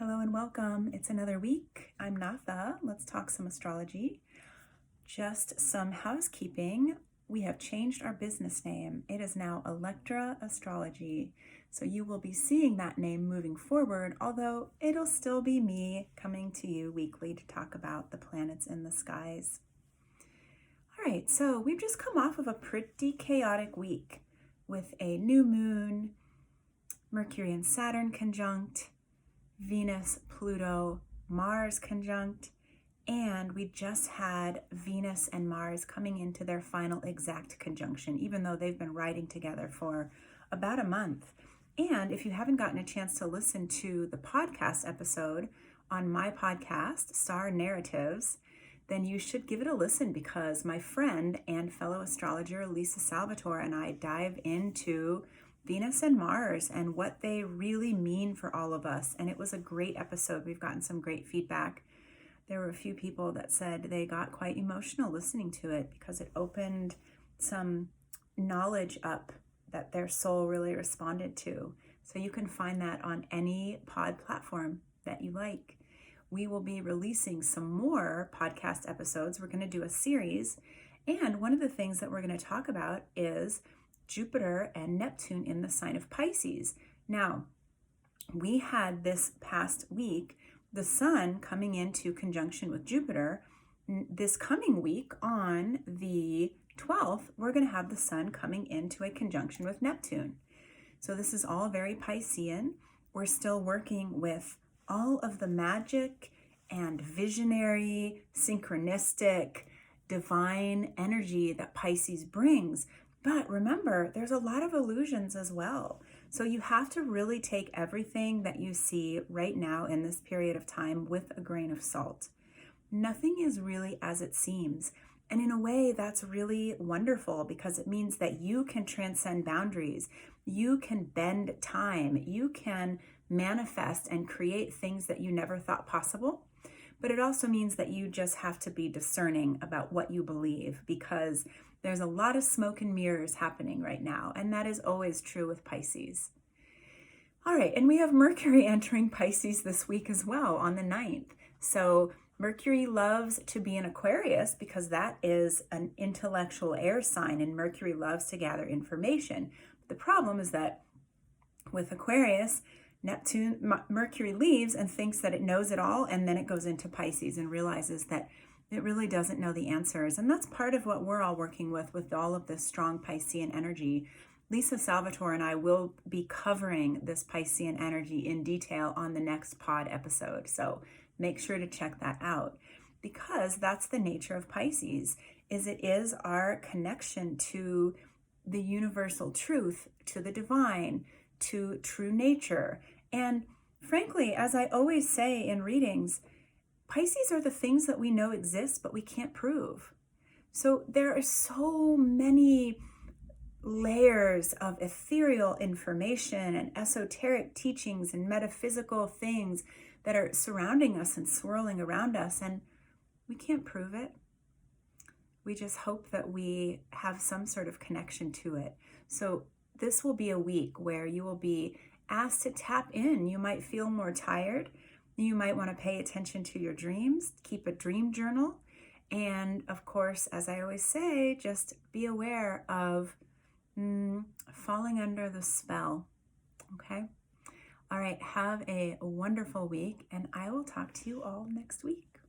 Hello and welcome. It's another week. I'm Natha. Let's talk some astrology. Just some housekeeping. We have changed our business name. It is now Electra Astrology. So you will be seeing that name moving forward, although it'll still be me coming to you weekly to talk about the planets in the skies. All right, so we've just come off of a pretty chaotic week with a new moon, Mercury and Saturn conjunct, Venus, Pluto, Mars conjunct, and we just had Venus and Mars coming into their final exact conjunction, even though they've been riding together for about a month. And if you haven't gotten a chance to listen to the podcast episode on my podcast, Star Narratives, then you should give it a listen because my friend and fellow astrologer Lisa Salvatore and I dive into Venus and Mars and what they really mean for all of us. And it was a great episode. We've gotten some great feedback. There were a few people that said they got quite emotional listening to it because it opened some knowledge up that their soul really responded to. So you can find that on any pod platform that you like. We will be releasing some more podcast episodes. We're going to do a series. And one of the things that we're going to talk about is Jupiter and Neptune in the sign of Pisces. Now, we had this past week the Sun coming into conjunction with Jupiter. This coming week on the 12th, we're going to have the Sun coming into a conjunction with Neptune. So this is all very Piscean. We're still working with all of the magic and visionary, synchronistic, divine energy that Pisces brings. But remember, there's a lot of illusions as well. So you have to really take everything that you see right now in this period of time with a grain of salt. Nothing is really as it seems. And in a way, that's really wonderful because it means that you can transcend boundaries. You can bend time. You can manifest and create things that you never thought possible. But it also means that you just have to be discerning about what you believe because there's a lot of smoke and mirrors happening right now, and that is always true with Pisces. All right, and we have Mercury entering Pisces this week as well on the 9th. So Mercury loves to be in Aquarius because that is an intellectual air sign, and Mercury loves to gather information. The problem is that with Aquarius, Mercury leaves and thinks that it knows it all, and then it goes into Pisces and realizes that it really doesn't know the answers. And that's part of what we're all working with all of this strong Piscean energy. Lisa Salvatore and I will be covering this Piscean energy in detail on the next pod episode. So make sure to check that out because that's the nature of Pisces, is it is our connection to the universal truth, to the divine, to true nature. And frankly, as I always say in readings, Pisces are the things that we know exist, but we can't prove. So there are so many layers of ethereal information and esoteric teachings and metaphysical things that are surrounding us and swirling around us, and we can't prove it. We just hope that we have some sort of connection to it. So this will be a week where you will be asked to tap in. You might feel more tired. You might want to pay attention to your dreams, keep a dream journal. And of course, as I always say, just be aware of falling under the spell. Okay? All right, have a wonderful week, and I will talk to you all next week.